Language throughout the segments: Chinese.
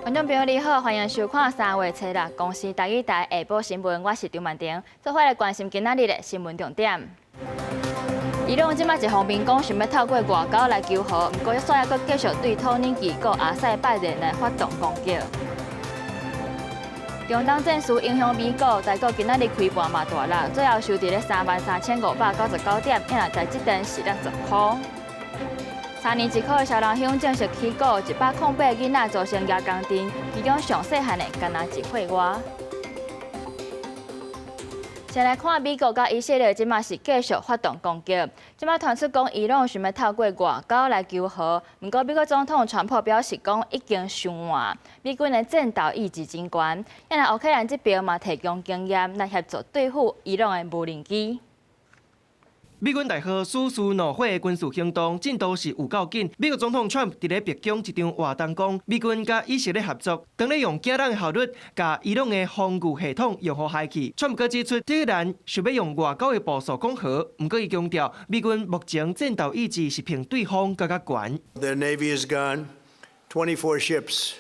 观众朋友你好，欢迎收看3月初6公视台语台下晡新闻，我是张曼婷，做伙来关心今仔日的新闻重点。伊朗即摆一方面讲想要透过外交来求和，不过煞还佫继续对土耳其佮阿塞拜然来发动攻击。中东战事影响美股，台股今仔日开盘嘛大落，最后收伫咧33599点，也若在即段是咧10块。3年1块的小人乡正式起股，108囡仔组成夜工阵，其中上细汉的敢若1岁外。先来看美国甲以色列即马是继续发动攻击，即马传出讲伊朗想要透过外交来求和，不过美国总统川普表示讲已经伤晚，美军的战斗意志真悬，也若乌克兰这边嘛提供经验来协助对付伊朗的无人机。美军大号苏苏怒火的军事行动进度是有够紧。美国总统 Trump 伫咧白宫一场活动讲，美军甲以色列合作，当咧用惊人的效率，甲伊朗的防御系统用好害去。Trump 阁指出，这个人想要用外交的步数讲和，不过伊强调，美军目前战斗意志是比对方更加悬。Their navy is gone, 24 ships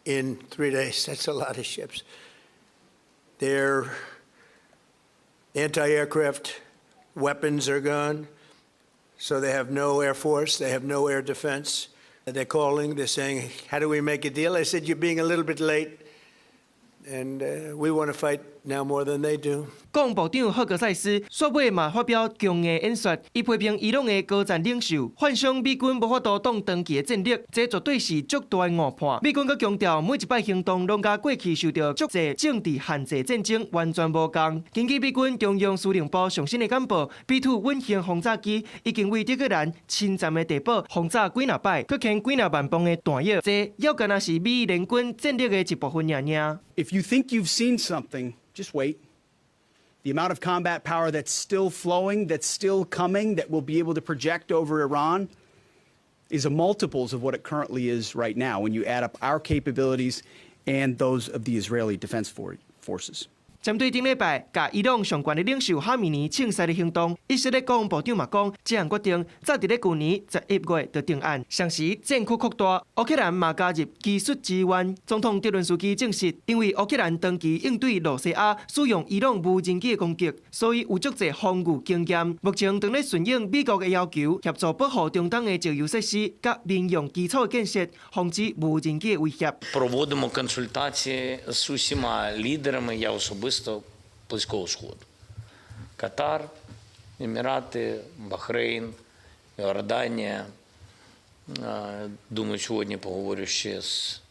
in 3 days. That's a lot of ships. Their anti-aircraft weapons are gone, so they have no air force, they have no air defense. They're calling, they're saying, how do we make a deal? I said, you're being a little bit late, and we want to fight now more than they do. 国防部长霍格塞斯煞尾嘛发表强硬演说，伊批评伊朗的高战领袖幻想美军无法度挡长期的战略，这绝对是足大的误判。美军阁强调，每一摆行动拢甲过去受到足济政治限制战争完全无同。根据美军中央司令部上新的简报，B-2稳型轰炸机已经为德黑兰侵占的地堡轰炸几若摆，阁牵几若万磅的弹药，这也敢若是美伊联军战略的一部分尔尔。If you think you've seen something, just wait. The amount of combat power that's still flowing, that's still coming, that we'll be able to project over Iran is a multiples of what it currently is right now when you add up our capabilities and those of the Israeli Defense Forces. 针对顶礼拜甲伊朗上悬的领袖哈米尼庆赛的行动，以色列国防部长嘛讲，这项决定早伫咧去年11月就定案。上时战区扩大，乌克兰嘛加入技术支援。总统泽伦斯基证实，因为乌克兰长期应对罗西亚使用伊朗无人机的攻击，所以有足侪防御经验。目前正咧顺应美国的要求，协助保护中东的石油设施甲民用基础的建设，防止无人机的威胁。Проводимо консультації з усіма лідерами, я особисто Близького Сходу. Катар, Емірати, Бахрейн, Йорданія. Думаю, сьогодні поговорю ще з...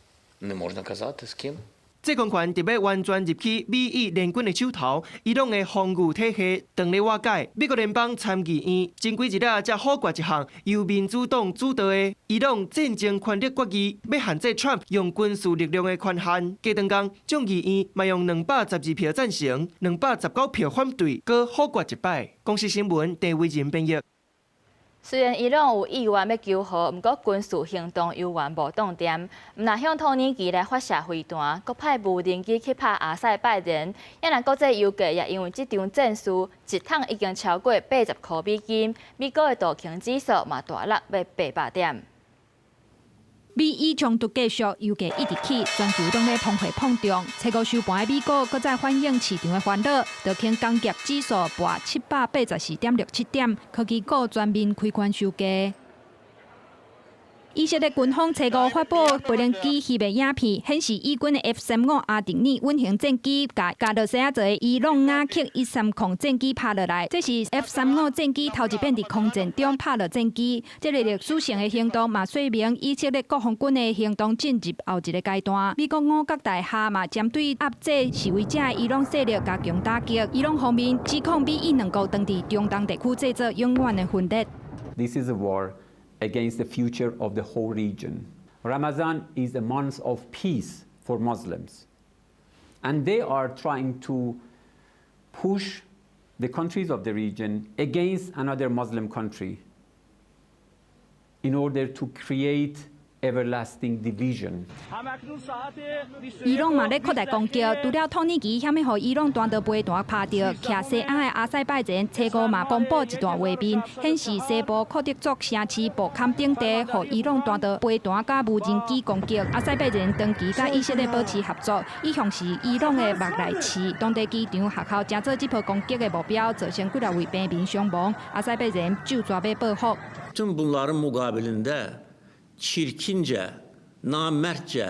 Не можна казати, з ким. 这公权特别完全入去美伊联军的手头，伊朗的防御体系当咧瓦解。美国联邦参议院前几日才否决一项由民主党主导的伊朗战争权力决议，要限制 Trump 用军事力量的权限。加当讲，众议院嘛用212票赞成，219票反对，搁否决一摆。公视新闻陈伟仁编译。虽然伊朗有意愿要求和，不过军事行动犹原无断点。毋若向土耳其来发射飞弹，搁派无人机去拍阿塞拜然，也若国际油价也因为这场战事，一桶已经超过80块美金。美国的道琼指数嘛大落要800点。美伊冲突继续，油价一直起，全球拢咧碰回碰撞。初五收盘的美股，搁再反映市场的烦恼，道琼工业指数破784.67点，科技股全面开盘收价。以色列军方初五发布无人机翕的影片，显示以军的 F-35阿丁尼稳型战机甲加罗西亚做的伊朗雅克130战机拍落来，这是 F-35战机头一遍伫空战中拍落战机。这个历史性的行动嘛，说明以色列国防军的行动进入后一个阶段。美国五角大厦嘛，针对压制示威者的伊朗势力加强打击。伊朗方面指控美伊两国当伫中东地区制造永远的分裂。This is a war against the future of the whole region. Ramadan is a month of peace for Muslims. And they are trying to push the countries of the region against another Muslim country in order to create everlasting division. 伊朗嘛咧扩大攻击，除了土耳其险要予伊朗弹道飞弹拍到，徛西岸的阿塞拜然初五嘛公布一段画面，显示西部库德族城市布坎顶地，予伊朗弹道飞弹甲无人机攻击。阿塞拜然长期甲以色列保持合作，意向是伊朗的莫莱市当地机场下口正做这波攻击的目标，造成几位平民伤亡。阿塞拜然就抓要报复。 Tüm bunların mukabilinde çirkince, namertçe,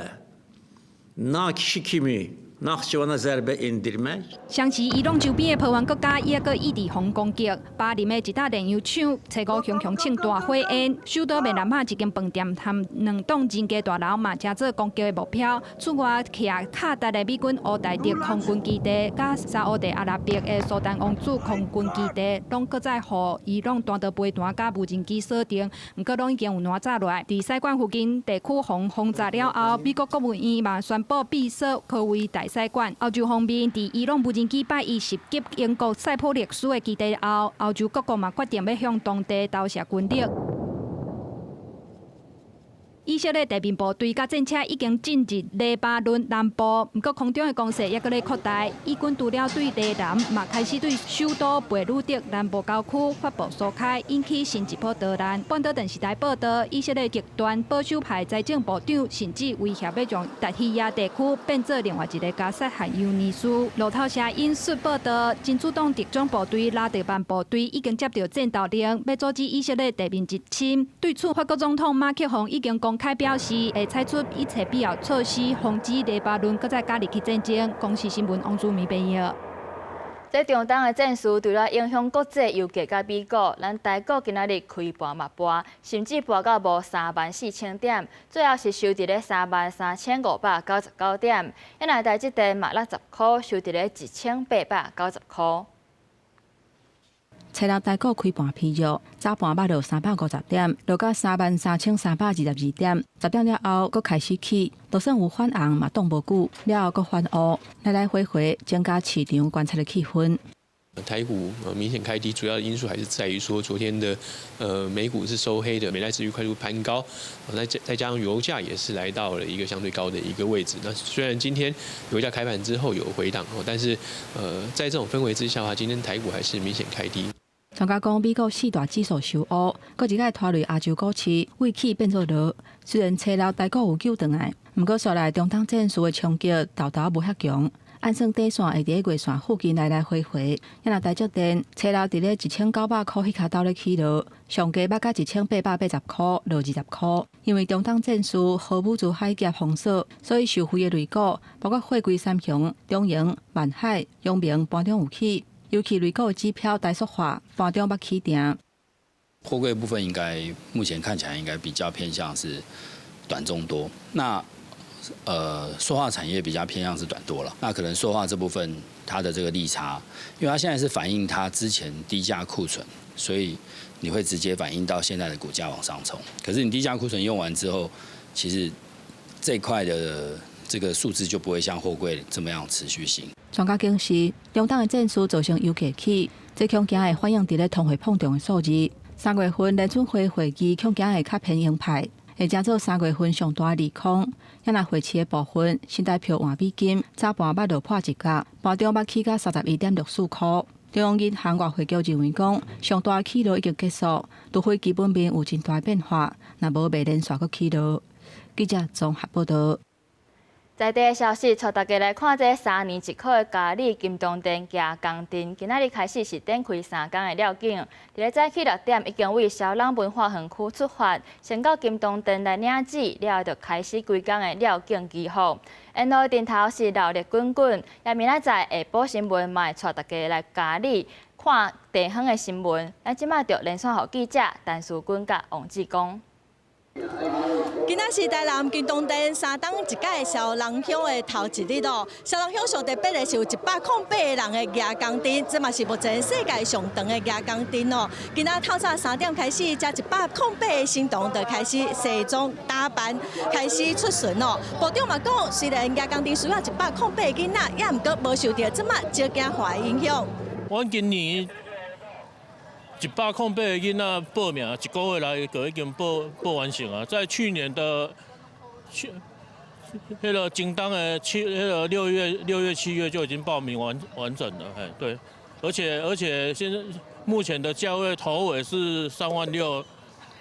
nakişi kimi Nahçıvan'a zərbe indirmək。上次伊朗周边的波湾国家也搁异地防攻击，巴林的一大炼油厂初五熊熊庆大火烟，首都湄南马一间饭店和2栋人家大楼嘛，正做攻击的目标。此外，徛卡达的美军乌代迪空军基地，甲沙烏地阿拉伯的苏丹王子空军基地，拢搁在予伊朗弹道飞弹甲无人机锁定，不过拢已经有拿走落来。伫西关附近地区轰炸了后，美国国务院嘛宣布闭锁科威大使馆。欧洲方面，伫伊朗无人机拜一袭击英国塞浦路斯的基地后，欧洲各国嘛决定要向当地投射军力。 以色列地面部队甲战车已经进入黎巴嫩南部，不过空中的攻势也搁咧扩大。以军除了对黎南，嘛开始对首都贝鲁特南部郊区发布疏开，引起新一波导弹。半岛电视台报道，以色列极端保守派财政部长甚至威胁要将达希亚地区变做另外一个加沙罕尤尼斯。路透社引述报道，真主党特种部队拉德班部队已经接到战斗令，要阻止以色列地面入侵。对此，法国总统马克宏已经公开表示，会采取一切必要措施，防止黎巴嫩搁再加入去战争。公视新闻王祖明报道。这中东的战事除了影响国际油价甲美股，咱台股今仔日开盘嘛盘，甚至盘到无34000点，最后是收伫咧33599点，一内台积电嘛60块，收伫咧1890块。 初六台股开盘偏弱，早盘捌落350点，落到33322点。10点了后，佫开始起，就算有反红嘛，挡无久，了后佫反乌，来来回回增加市场观察的气氛。 台股明显开低，主要的因素还是在于说昨天的美股是收黑的，美债殖利率快速攀高，再加上油价也是来到了一个相对高的一个位置。那虽然今天油价开盘之后有回档但是在这种氛围之下的话，今天台股还是明显开低。 专家讲，美国4大指数收乌，搁一个拖累亚洲股市，尾起变作落。虽然初六台股有救回来，不过续来中东战事的冲击豆不遐强。按算底线会伫月线附近来来回回，也若台积电初六伫咧1900块迄卡兜咧起落，上加捌到1880块，落20块。因为中东战事航母自海峡封锁，所以受惠的类股，包括货柜三雄、中营、万海、阳明盘中有起。 尤其类股的机票大缩化，盘中捌起定。货柜部分应该目前看起来应该比较偏向是短中多，那塑化产业比较偏向是短多了。那可能塑化这部分它的这个利差，因为它现在是反映它之前低价库存，所以你会直接反映到现在的股价往上冲。可是你低价库存用完之后，其实这一块的这个数字就不会像货柜这么样持续性。 专家警示，中东的战事造成油价起，这恐惊会反映伫咧通货膨胀的数字。3月份联准会会议恐惊会较偏鹰派，会正做3月份上大利空。也若会期的部分，新台票换美金早盘捌落破1角，盘中捌起到31.64块。中央银行外汇局认为讲，上大起落已经结束，除非基本面有真大变化，若无袂连续阁起落。记者综合报道。 在地的消息，带大家来看这3年1块的嘉里金东店加工店，今仔日开始是展开3天的料景。伫咧早起6点，已经为小人文化园区出发，先到金东店来领纸，了后就开始规工的料景记号。因路顶头是热烈滚滚，也明仔载下晡新闻嘛会带大家来嘉里看地方的新闻。咱即马就连线予记者陈淑君甲王志光。 今仔是台南金东店3档一届小人乡的头一日咯。小人乡上特别的是有108个人的牙工店，这嘛是目前世界上长的牙工店咯。今仔透早3点开始，才108个新童就开始西装打扮，开始出巡咯。部长嘛讲，虽然牙工店需要108个囡仔，也毋过无受到这么少惊化的影响。我今年108个囡仔报名，1个月来就已经报完成啊。在去年的那个金当的6月、7月就已经报名完整了，哎，对，而且现在目前的价位头尾是36000，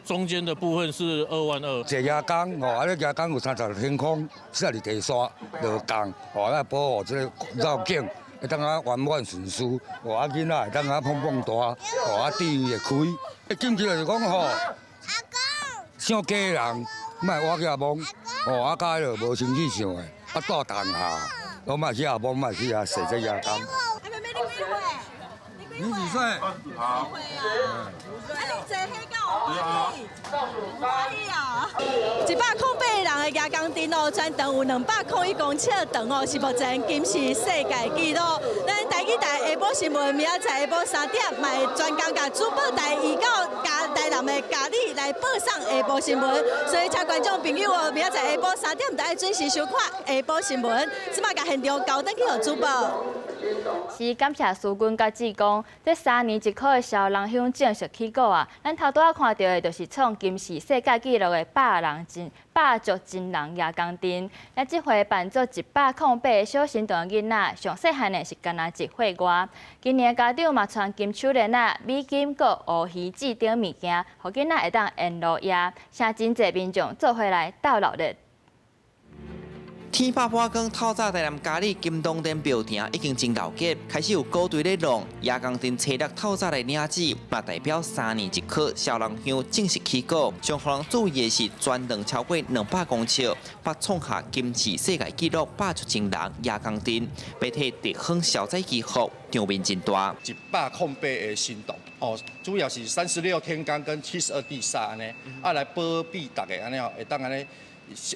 中间的部分是22000。这夜工哦，啊，夜工有30天空，42地刷落工，哦，来保护这个绕境，会当啊圆满顺遂，哦，啊囡仔会当啊碰碰大，哦，啊地位会开。紧接就是讲吼，想家人，莫我去阿蒙，哦，啊家就无生气想的，啊住当下，我莫去阿蒙，莫去啊，踅这夜工。你几岁？好。108人的夜工灯哦，全长有201公尺长哦，是目前金氏世界纪录。咱台记台下晡新闻明仔载下晡3点，卖专工甲主播台29加台南的嘉里来报上下晡新闻，所以请观众朋友哦，明仔载下晡3点就要准时收看下晡新闻。即马甲现场交登去互主播。是感谢苏军甲志工，这3年1考的小人乡正式起稿啊！咱头拄仔看到的，就是创金氏世界纪录的百足真人夜工灯。咱这回办做108个小行动的囡仔，上细汉的是干那1岁外。今年家长嘛传金手链啊、美金搁乌鱼子等物件，互囡仔会当沿路野，请真侪民众做回来斗热闹。天拍半光，透早台南嘉里金东店标亭已经真热闹，开始有高队咧弄夜工灯车辆透早的领子，嘛代表3年1考小人乡正式起稿。上互人注意的是，全长超过200公尺，把创下金氏世界纪录百足真人夜工灯，媒体直hướng消灾祈福，场面真大。108的行动哦，主要是36天罡跟72地煞安尼，啊来保庇大家安尼哦，会当安尼。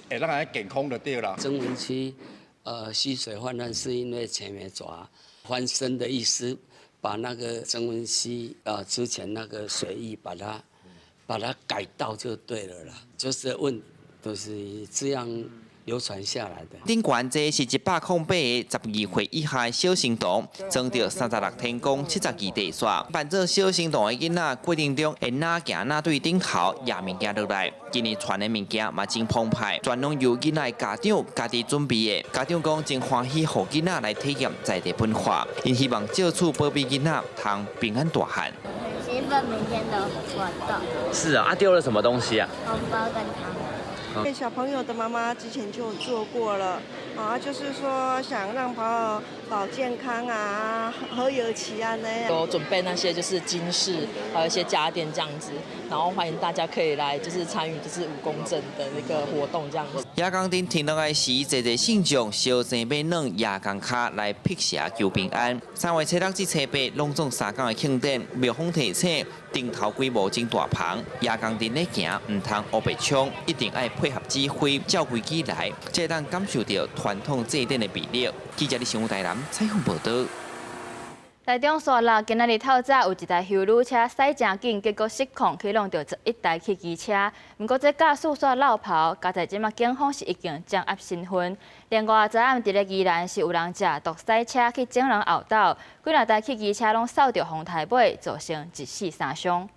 会让人健康就对了。曾文区溪水泛滥是因为前面抓翻身的意思，把那个曾文溪之前那个水域把它改道就对了啦，就是都是这样流传下来的。顶悬这是108个12岁以下的小行动，装着36天宫72地刷，办做小行动的囡仔过程中会哪行哪对顶头野物件落来。今年传的物件嘛真澎湃，全拢由囡仔家长家己准备的。家长讲真欢喜，互囡仔来体验在地文化，因希望借此保庇囡仔通平安大汉。7份明天的活动。是啊，丢了什么东西啊？红包跟糖。小朋友的妈妈之前就做过了，就是说想让宝宝保健康啊、和有期啊那样。有准备那些就是金饰，还有一些家电这样子，然后欢迎大家可以来就是参与就是5公证的那个活动这样子。夜工灯停落来时，侪信众烧钱买软夜工卡来辟邪求平安。3月7日至7、8隆重3天的庆典，庙方提醒顶头规模真大棚，夜工灯咧行，唔通乌白冲，一定要配合指挥，照规矩来，才当感受到传统祭典的魅力。记者李新武台南采访报道。台中山路今仔日透早有一台休旅车驶真紧，结果失控去弄到11台汽机车。不过这驾驶煞落跑，加在即马警方是已经掌握身份。另外，昨暗伫咧宜兰是有人驾独驶车去整人后斗，几两台汽机车拢扫到风台尾，造成1死3伤。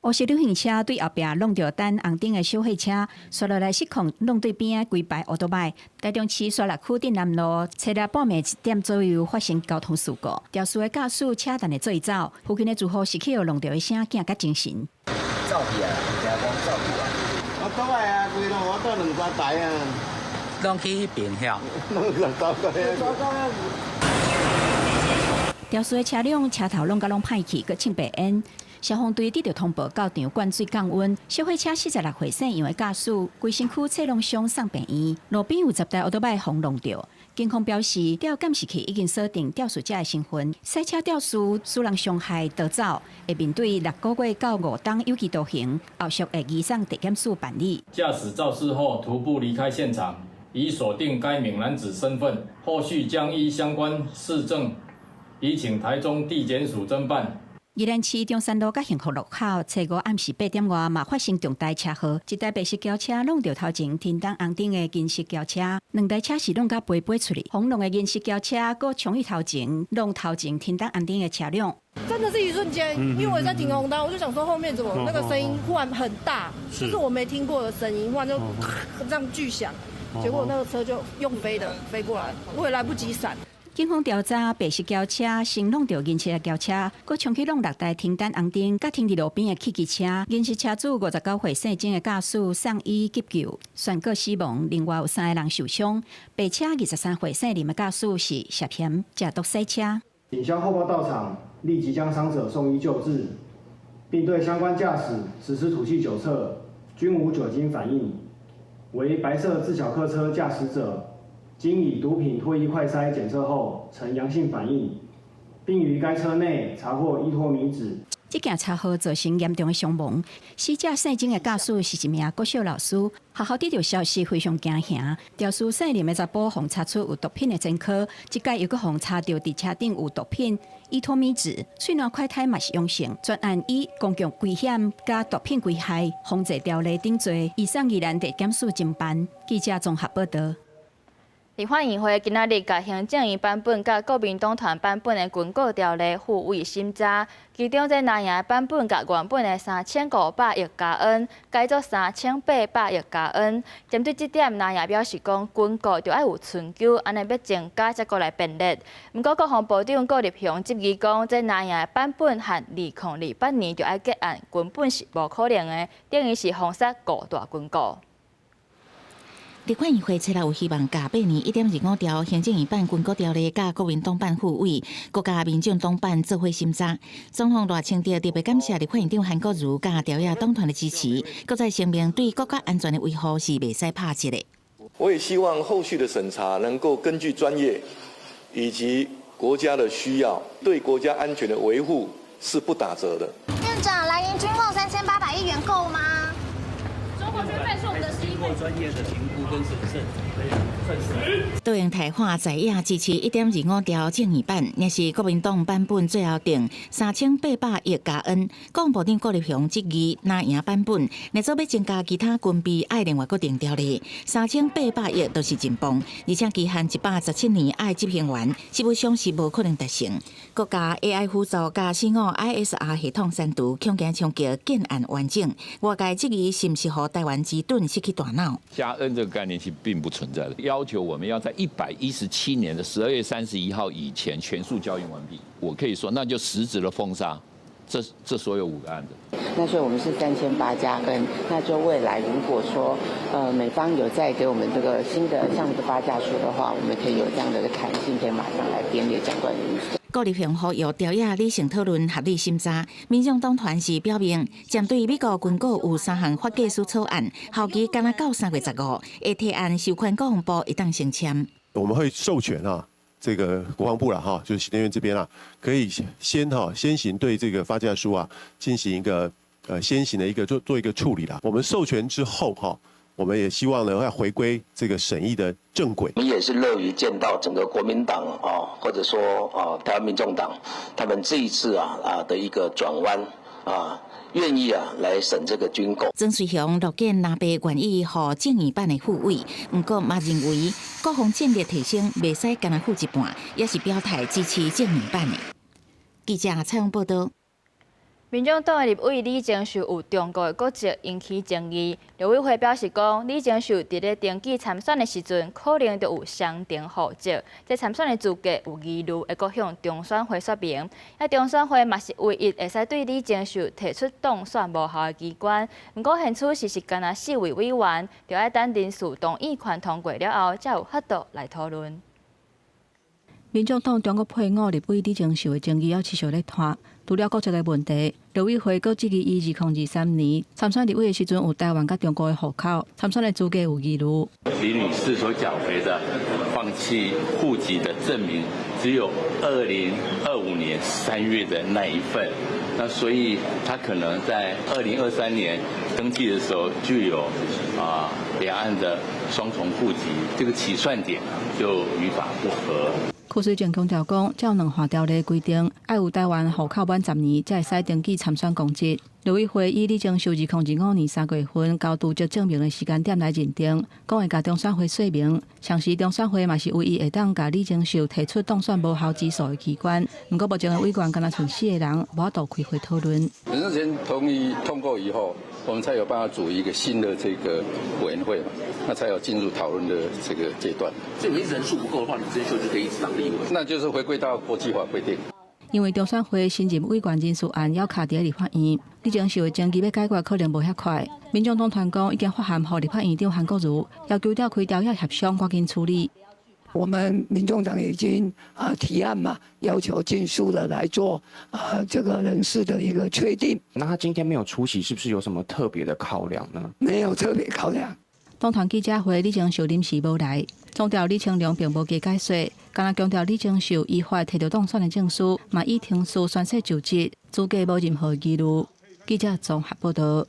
乌色旅行车对后壁弄到等红灯的小货车，摔落来失控，弄对边仔规排奥多迈。台中市沙鹿区镇南路，车日半暝1点左右发生交通事故，肇事的驾驶车等下做走，附近的住户是去互弄到的声惊甲精神。走去啊，听讲走去啊。我倒来啊，规路我倒2、3台啊。拢去迄边遐。肇事的车辆车头拢甲拢歹去，佮青白烟。消防队得到通报到场灌水降温，小货车46岁姓杨的驾驶，规身躯侧弄伤送病院。路边有10台奥多迈轰弄到。警方表示，吊监视器已经锁定肇事者的身份，赛车肇事使人伤害逃走，会面对6个月到5档有期徒刑，后续会移送地检署办理。驾驶肇事后徒步离开现场，已锁定该名男子身份，后续将依相关事证移请台中地检署侦办。宜兰市中山路甲幸福路口，初5暗时8点外嘛发生重大车祸，一台白色轿车弄到头前停当红灯的银色轿车，2台车是弄甲飞出去，轰弄的银色轿车，搁冲去头前，弄头前停当红灯的车辆。真的是一瞬间，因为我在停红灯，我就想说后面怎么那个声音忽然很大，就是我没听过的声音，忽然就这样巨响，结果那个车就用飞的飞过来，我也来不及闪。警方调查白色轿车先弄到银色的轿车，佮冲去弄6台停单红灯，甲停伫路边的汽机车。银色车主59岁姓曾的驾驶送医急救，宣告死亡。另外有3个人受伤。白车23岁姓林的驾驶是涉嫌驾毒塞车。警消后报到场，立即将伤者送医救治，并对相关驾驶实施吐气酒测，均无酒精反应，为白色自小客车驾驶者。经以毒品唾液快筛检测后呈阳性反应，并于该车内查获依托米脂。这件车祸造成严重的伤亡。死者姓曾的驾驶是一名国小老师，学校得到消息非常惊吓。肇事姓林的查甫互查出有毒品的前科，这届又互查到伫车顶有毒品依托米脂，虽然快胎嘛是阳性，专案以公共危险加毒品危害防治条例定罪，移送宜兰地检署侦办。记者综合报道。立法院会今仔日甲行政院版本甲国民党团版本的军购条例互为审查，其中这蓝营版本甲原本的3500亿加元改作3800亿加元。针对这点，蓝营表示讲，军购就要有春秋，安尼要增加才过来编列。不过，国防部长郭立雄质疑讲，这蓝营版本和2028年就要结案，根本是无可能的，等于是封杀5大军购。立法院会初六有希望甲8年1.25条行政院版军购条例甲国民党版互委，国家民众党版做伙审查。总统赖清德特别感谢立法院长韩国瑜甲朝野党团的支持，搁再声明对国家安全的维护是袂使拍击的。我也希望后续的审查能够根据专业以及国家的需要，对国家安全的维护是不打折的。院长，蓝营军购3800亿元够吗？中国军费是我们的经过专业的评估跟审慎。倒用台化在野支持1.25条正义版，也是国民党版本最后定3800亿加元。国防部长郭立雄质疑蓝营版本，若做要增加其他军备，爱另外搁定条例，3800亿都是真棒，而且期限117年爱执行完，基本上是无可能达成。国家 AI 辅助加4.5 ISR 系统删除，恐惊冲击建案完整。外界质疑是不是和台湾之盾失去大脑？加 N 这个概念其实并不存在的，要求我们要在117年的12月31号以前全数交运完毕。我可以说，那就实质的封杀这所有5个案子。那所以我们是3800加 N， 那就未来如果说美方有再给我们这个新的项目的发价数的话，我们可以有这样的弹性，可以马上来编列相关的预算。郭立雄呼吁朝野理性讨论、合理审查。民众党团是表明，针对美国军购有3项法计书草案，后期敢若到3月15日，会提案授权国防部一旦成签。我们会授权这个国防部啦就是行政院这边可以先行对这个发价书进行一个先行的一个做一个处理啦。我们授权之后我们也希望呢要回归这个审议的正轨。我们也是乐于见到整个国民党或者说台湾民众党，他们这一次的一个转弯愿意来审这个军购。曾水雄乐见南北愿意和正义版的互委，不过嘛认为国防战略提升袂使干那付一半，也是表态支持正义版的。记者采访报道。民众党的立委李前秀有中国的国籍引起争议，立委会表示讲，李前秀伫咧登记参选的时阵，可能就有双重户籍，这参选的资格有疑虑，会阁向中选会说明。中选会嘛是唯一会使对李前秀提出当选无效的机关。不过现处是干那4位委员，就要等人事动议权通过了后，才有法度来讨论。民众党中国配5立委李前秀的争议要持续咧拖，除了国籍的问题，立委会阁质疑伊2023年参选立委的时阵有台湾甲中国的户口，参选的资格有疑虑。李女士所缴回的放弃户籍的证明，只有2025年3月的那一份，那所以她可能在2023年登记的时候就有两岸的双重户籍，这个起算点就与法不合。库水正强调讲，照两项条例规定，要有台湾户口满10年，才会使登记参选公职。陆委会以李正秀2025年3月份交渎职证明的时间点来认定，讲会甲中选会说明，详时中选会嘛是唯一会当甲李正秀提出当选无效之诉的机关。不过目前的委员敢若剩4个人，无法度开会讨论。民政权同意通过以后，我们才有办法组一个新的这个委员会嘛，那才有进入讨论的这个阶段。所以你人数不够的话，李正秀就可以一直当立委。那就是回归到国际法规定。因为中选会新任委员人事案要卡伫立法院，李正秀的政绩要解决可能无遐快。民众党团讲已经发函予立法院长韩国瑜，要求召开调解协商，赶紧处理。我们民众党已经提案嘛，要求尽速的来做这个人事的一个确定。那他今天没有出席，是不是有什么特别的考量呢？没有特别考量。党团记者会李正秀临时无来，总调李清良并无加解说，敢若强调李正秀依法摕到当选的证书，嘛已停诉宣誓就职，资格无任何疑虑。记者综合报道。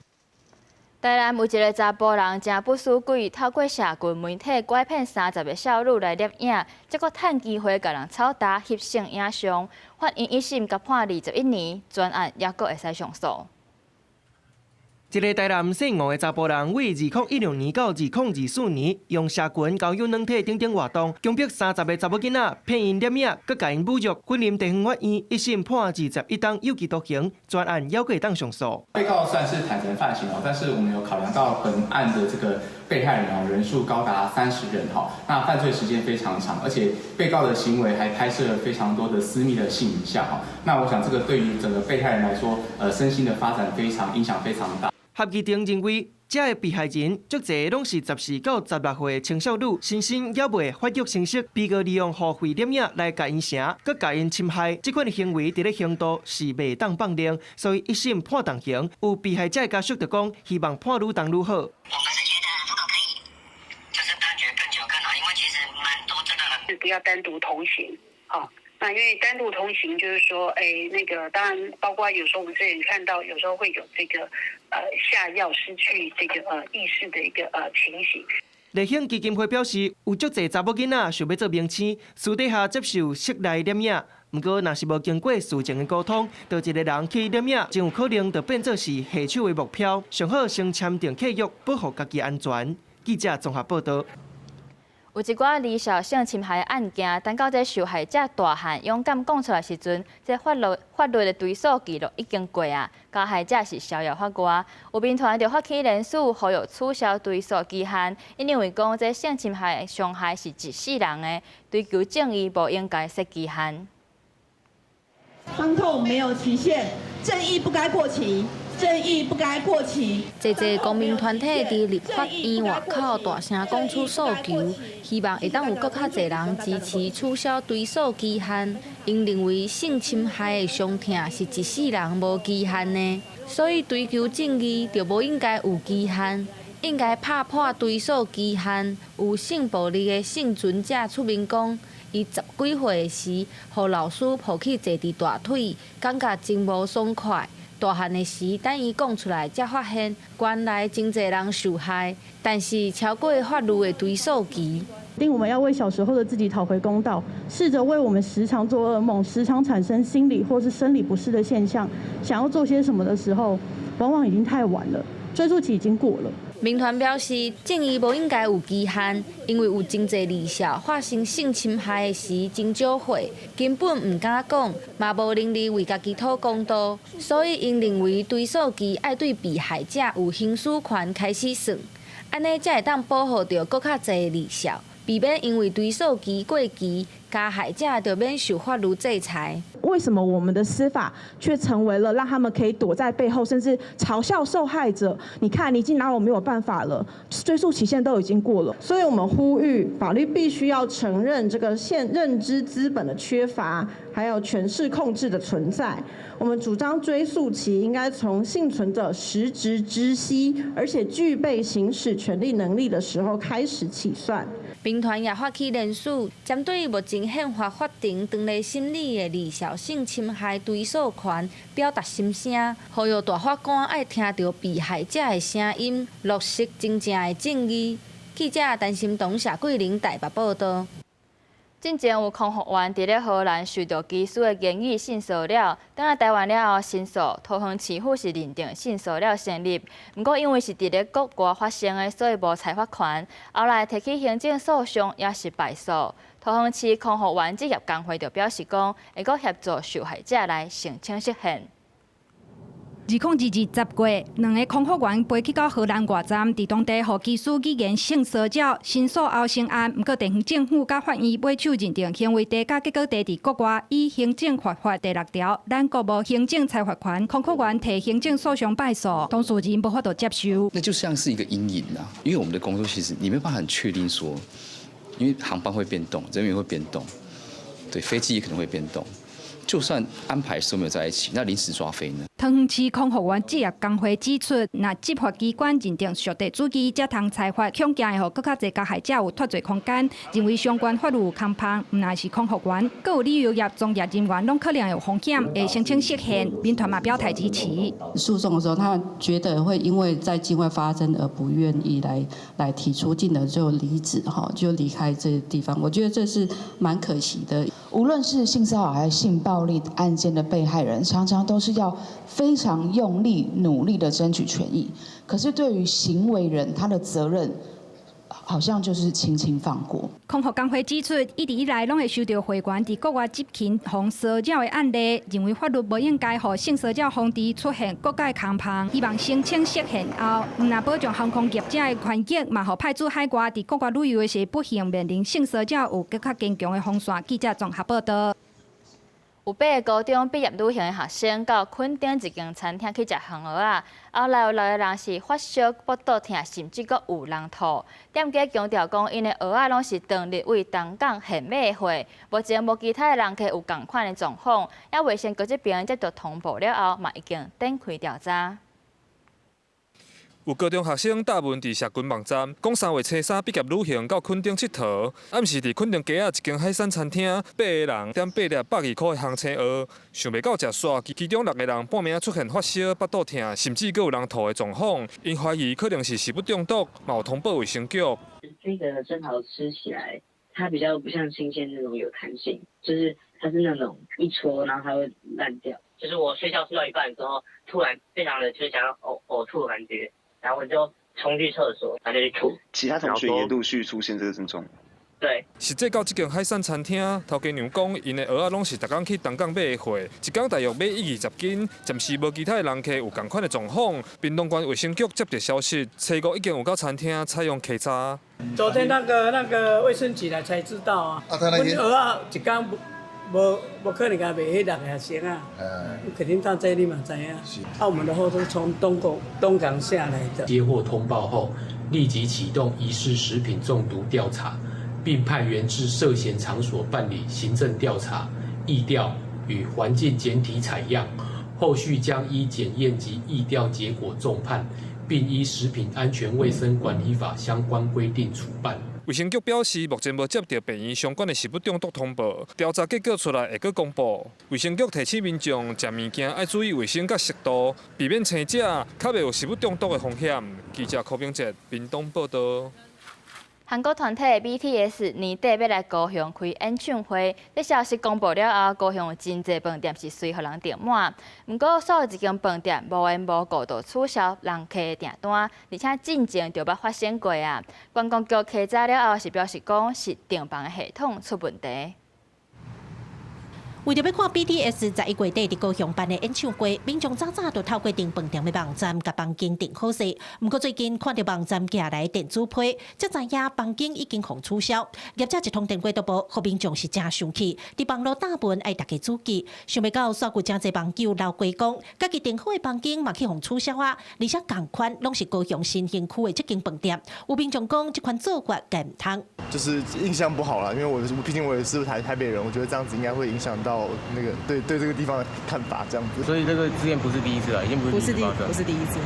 台南有一个查甫人真不输鬼，透过社群媒体拐骗30个少女来摄影，结果趁机会甲人抄打翕性影像，法院一审甲判21年，专案也阁会使上诉。一个台南姓吴的查甫人，为2016年到2024年，用社群交友软体等等活动，强迫30个查某囡仔骗因摄影，佮甲因侮辱。云林地方法院一审判21档有期徒刑，专案也可以当上诉。被告算是坦诚犯行但是我们有考量到本案的这个被害人人数高达30人那犯罪时间非常长，而且被告的行为还拍摄了非常多的私密的性影像那我想这个对于整个被害人来说，身心的发展影响非常大。合议庭认为，这个被害人足侪拢是14到16岁的青少女，身心也未发育成熟，被告利用付费摄影来甲因成，佮甲因侵害，这款行为伫咧刑度是袂当放任，所以一审判重刑。有被害者的家属就讲，希望判愈重愈好。是不要单独同行，那因为单独同行就是说，当然包括有时候我们之前看到，有时候会有这个下药失去这个意识的一个情形。立宪基金会表示，有足侪查某囡仔想要做明星，私底下接受室内摄影，不过若是无经过事前的沟通，就一个人去摄影，真有可能就变作是下手的目标。上好先签订契约，保护家己安全。记者综合报道。有一寡离校性侵害案件，等到这受害者大汉勇敢讲出来时阵，这法律的追诉记录已经过啊，加害者是逍遥法外。有民团就发起联署，呼吁取消追诉期限，因为讲这性侵害伤害是一世人的，追求正义不应该设期限。伤痛没有期限，正义不该过期。正义不该过期。侪公民团体伫立法院外口大声讲出诉求，希望会当有更较侪人支持取消追诉期限。因认为性侵害的伤痛是一世人无期限的，所以追求正义就无应该有期限，应该拍破追诉期限。有性暴力的幸存者出面讲，伊10几岁时，互老师抱起坐伫大腿，感觉真无爽快。大汉的时，等伊讲出来，才发现原来真侪人受害，但是超过法律的追诉期。我们要为小时候的自己讨回公道，试着为我们时常做噩梦、时常产生心理或是生理不适的现象，想要做些什么的时候，往往已经太晚了，追诉期已经过了。民团表示，正义无应该有期限，因为有真侪离校发生性侵害的时真少岁，根本唔敢讲，嘛无能力为家己讨公道，所以因认为追诉期要对被害者有刑事权开始算，安尼才会当保护到更较侪离校，避免因为追诉期过期，加害者就免受法律制裁。为什么我们的司法却成为了让他们可以躲在背后，甚至嘲笑受害者？你看，你已经拿我没有办法了，追诉期限都已经过了。所以我们呼吁，法律必须要承认这个认知资本的缺乏，还有权势控制的存在。我们主张追诉期应该从幸存者实质知悉，而且具备行使权利能力的时候开始起算。民团也发起联署，针对目前宪法法庭当例审理的离校性侵害追诉权，表达心声，呼吁大法官爱听到被害者的声音，落实真正的正义。记者陈心彤、谢桂玲台北报道。之前有空服员伫咧荷兰受到技师的言语性骚扰，等来台湾了后申诉，桃园市府是认定性骚扰成立。不过因为是伫咧国外发生的，所以无裁罚权。后来提起行政诉讼，也是败诉。桃园市空服员职业工会就表示讲，会阁协助受害者来澄清实现。2022 10月，2个空服员飞去到荷兰外站，伫当地互技师语言性骚扰，申诉后成案。不过地方政府甲法院尾手认定行为低价，结果提伫国外以行政罚法第6条，咱国无行政裁罚权，空服员提行政诉讼败诉，当事人无法度接受。那就像是一个阴影啊，因为我们的工作其实你没办法很确定说，因为航班会变动，人员会变动，对，飞机也可能会变动。就算安排时候没有在一起，那临时抓飞呢？桃园市空服员职业工会指出，若执法机关认定属地主机，才通裁罚，恐惊会互更较侪加害者有脱罪空间，认为相关法律有空碰，毋但是空服员，各有旅游业从业人员拢可能有风险，会澄清实现。民团嘛表态支持。诉讼的时候，他觉得会因为在境外发生而不愿意来提出，进而就离职就离开这个地方。我觉得这是蛮可惜的。无论是性骚扰还是性暴力案件的被害人，常常都是要非常用力、努力的争取权益。可是对于行为人，他的责任好像就是轻轻放过。空服工会指出，一直以来拢会收到会员伫国外执勤防骚扰的案例，认为法律不应该让性骚扰防治出现国界空碰，希望澄清实现后，若保障航空业者的权益，嘛互派驻海外伫国外旅游的时不幸面临性骚扰有更较坚强的防线。记者综合报道。有8个高中毕业旅行的学生到垦丁一间餐厅去食烘蚵仔，后来有6个人是发烧、腹肚痛，甚至阁有人吐。店家强调讲，因的蚵仔拢是当日为东港现买的货，目前无其他的人客有同款的状况。也卫生局这边接到通报了后，嘛已经展开调查。有高中学生答问伫社群网站，讲3月初3毕业旅行到垦丁佚佗，暗时伫垦丁街仔一间海产餐厅，8个人点8粒120块的烘青蚵，想袂到食煞，其中6个人半暝出现发烧、腹肚痛，甚至阁有人吐的状况，因怀疑可能是食物中毒，嘛有通报卫生局。这个生蚝吃起来，它比较不像新鲜那种有弹性，就是它是那种一戳然后它会烂掉。就是我睡觉睡到一半之后，突然非常的就是想要呕吐的感觉。然后我就冲去厕所，然后就去吐。其他同学也陆续出现这个症状。对，实际到这间海产餐厅，头家娘讲，因的蚵仔拢是逐工去东港买的货，一工大约买120斤，暂时无其他的人客有同款的状况。屏东县卫生局接到消息，初五已经有到餐厅采用稽查。昨天那个卫生局来才知道啊，阮蚵仔一工无可能甲卖迄6个学生啊，肯定到这你嘛知啊。我们的货都是从东港下来的。接获通报后，立即启动疑似食品中毒调查，并派员至涉嫌场所办理行政调查、疫调与环境检体采样，后续将依检验及疫调结果重判，并依食品安全卫生管理法相关规定处办。卫生局表示，目前无接到病院相关的食物中毒通报，调查结果出来会阁公布。卫生局提醒民众食物件要注意卫生甲湿度，避免生食，较袂有食物中毒的风险。记者柯炳哲，屏东报道。韩国团体 BTS 年底要来高雄开演唱会，这消息公布了后，高雄有真侪饭店是随互人订满。不过，所有一间饭店无缘无故就取消人客的订单，而且进前就捌发生过啊。观光局稽查了后是表示讲是订房的系统出问题。为着要看 BTS 11月底伫高雄办的演唱会，民众早早就透过订饭店的网站甲房间订好势。不过最近看到网站寄来电子批，才知影房间已经互取消。业者一通电话都无，互民众是真生气。伫网络打问爱大家注意，想袂到煞有真侪网友闹过讲，家己订好的房间嘛去互取消啊，而且同款拢是高雄新兴区的这间饭店。有民众讲，这款做法敢唔通？就是印象不好啦，因为毕竟我也是台北人，我觉得这样子应该会影响到那个对这个地方的看法，这样子。所以这个之前不是第一次了，已经不是第一次。不是第一次。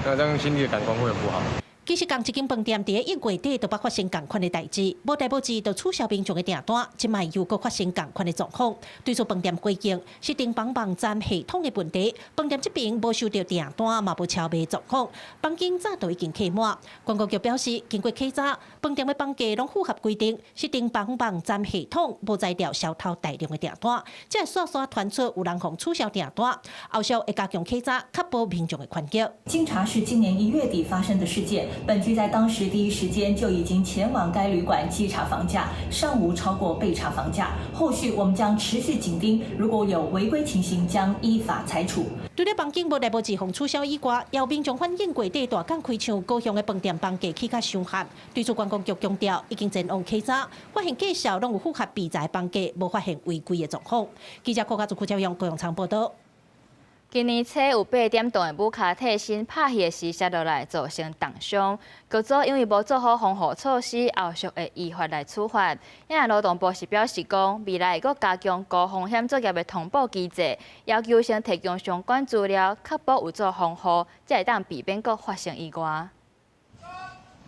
那这样心里的感官会很不好。其实，同一间饭店伫1月底就发生同款的代志，无代无志就取消民众的订单，即卖又搁发生同款的状况。对此，饭店回应是订房网站系统的问题，饭店这边无收到订单，嘛无超卖状况，房间早就已经客满。观光局表示，经过考察，饭店的房价拢符合规定，是订房网站系统无在料销偷大量的订单，才会刷刷传出有人互取消订单。后续会加强考察，确保民众的权益。经查是今年1月底发生的事件。本局在当时第一时间就已经前往该旅馆稽查房价，尚无超过被查房价。后续我们将持续紧盯，如果有违规情形，将依法裁处。除了房间无代无志互取消以外，也有民众反映月底大港开唱，高雄的饭店房价起价伤合。对此，观光局强调已经前往考察，发现介绍拢有符合比价房价，无发现违规的状况。记者柯家族教用高雄场报道。今年初有8点钟的母卡替身拍戏时摔落来，造成重伤。局组因为无做好防护措施，后续会依法来处罚。因为劳动部是表示讲，未来会搁加强高风险作业的通报机制，要求先提供相关资料，确保有做防护，才会当避免搁发生意外。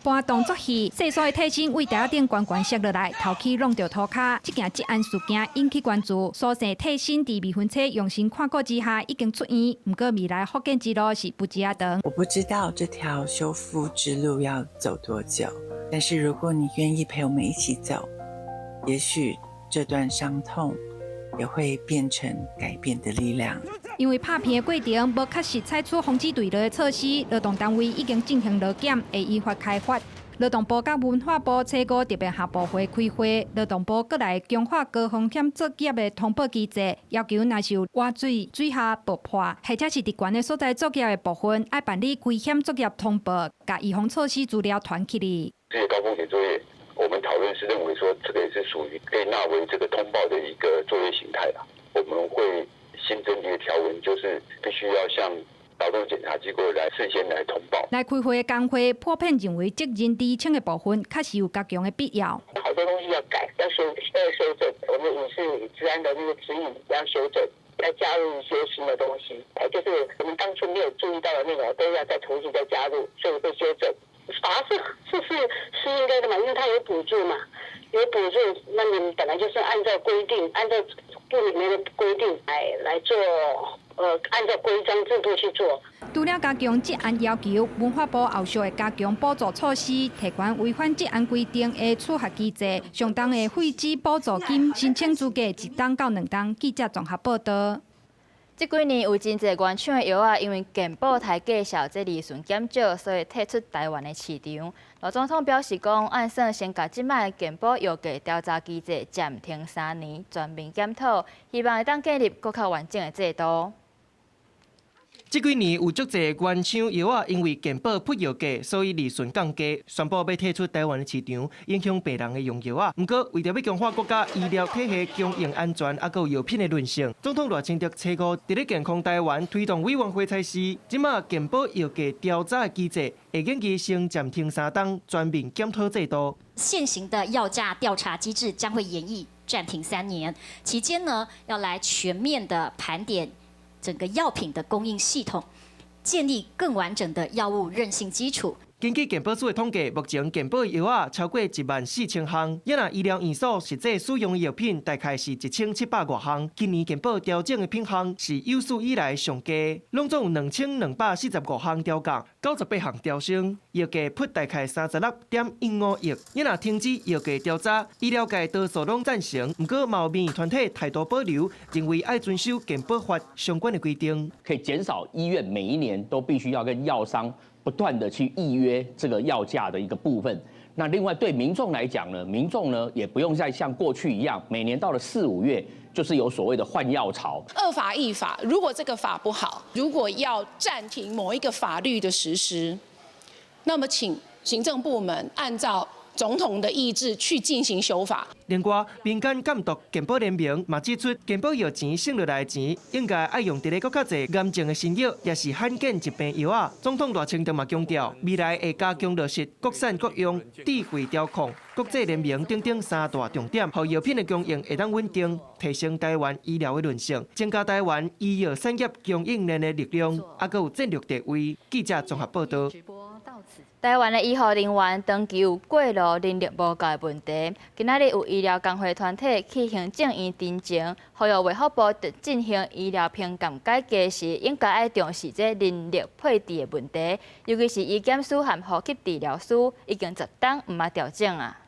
搬动作戏，细数的替身为台顶悬悬摔落来，头起弄到涂骹。这件治安事件引起关注。所幸替身伫未婚妻用心看顾之下，已经出院。不过未来复健之路是不止啊长。我不知道这条修复之路要走多久，但是如果你愿意陪我们一起走，也许这段伤痛也会变成改变的力量。因为拍片的过程无确实采取防止坠落的措施，劳动单位已经进行劳检，会依法开罚。劳动部甲文化部初5特别下部会开会，劳动部搁来强化高风险作业的通报机制，要求若是有挖水、水下爆破，或者是伫悬的所在作业的部分，要办理危险作业通报，甲预防措施资料传起来。这些高风险作业，我们讨论是认为说，这个也是属于可以纳为这个通报的一个作业形态啦。我们会新增一个条文，就是必须要向劳动检查机构来事先来通报。来开会的工会普遍认为，责任厘清的部分确实有加强的必要。好多东西要改，要修正。我们饮食与治安的那个指引要修正，要加入一些新的东西。就是我们当初没有注意到的内容，都要再重新再加入，所以会修正。罚是应该的嘛，因为它有补助嘛，有补助，那你们本来就是按照规定，按照部里面的规定来做。按照规章制度去做。除了加强治安要求，文化部后续会加强补助措施，提悬违反治安规定的处罚机制，相当的废止补助金申请资格1档到2档。记者综合报道。这几年有真侪原厂的药啊，因为健保台介绍这利润减少，所以退出台湾的市场。罗总统表示讲，按算先甲即摆的健保药价调查机制暂停3年，全面检讨，希望会当建立更较完整的制度。这几年有足侪原厂药啊，因为健保配药价，所以利润降低，宣布要退出台湾的市场，影响病人的用药啊。不过，为着要强化国家医疗体系供应安全，还有药品的韧性，总统赖清德初5伫咧健康台湾推动委员会采示，即马健保药价调查机制会建议先暂停3档，全面检讨制度。现行的药价调查机制将会延役暂停3年，期间呢，要来全面的盘点整个药品的供应系统，建立更完整的药物韧性基础。根据健保署的统计，目前健保药啊超过14000项，也那医疗院所实际使用的药品大概是1700多项。今年健保调整的品项是有史以来上低，拢总有2245项调降，98项调升，药价plus大概36.15亿。也那停止药价调查，医疗界多数拢赞成，不过嘛有民意团体态度保留，认为要遵守健保法相关的规定，可以减少医院每一年都必须要跟药商不断的去预约这个药价的一个部分。那另外对民众来讲呢，民众呢也不用再像过去一样，每年到了4、5月就是有所谓的换药潮。2法1法，如果这个法不好，如果要暂停某一个法律的实施，那么请行政部门按照总统的意志去进行修法。另外，民间监督健保联盟嘛指出，健保药钱省落来的钱，应该爱用伫咧更较侪癌症的新药，也是罕见疾病药啊。总统赖清德嘛强调，未来会加强落实国产国用、智慧调控、国际联盟等等3大重点，让药品的供应会当稳定，提升台湾医疗的韧性，增加台湾医药产业供应链的力量，还有战略地位。记者综合报道。台湾的医护人员长期有过劳、人力无够的问题，今仔日有医疗工会团体去行政院陈情，呼吁卫福部在进行医疗评鉴改革时，应该要重视这人力配置的问题，尤其是医检师和呼吸治疗师已经10档唔捌调整啊。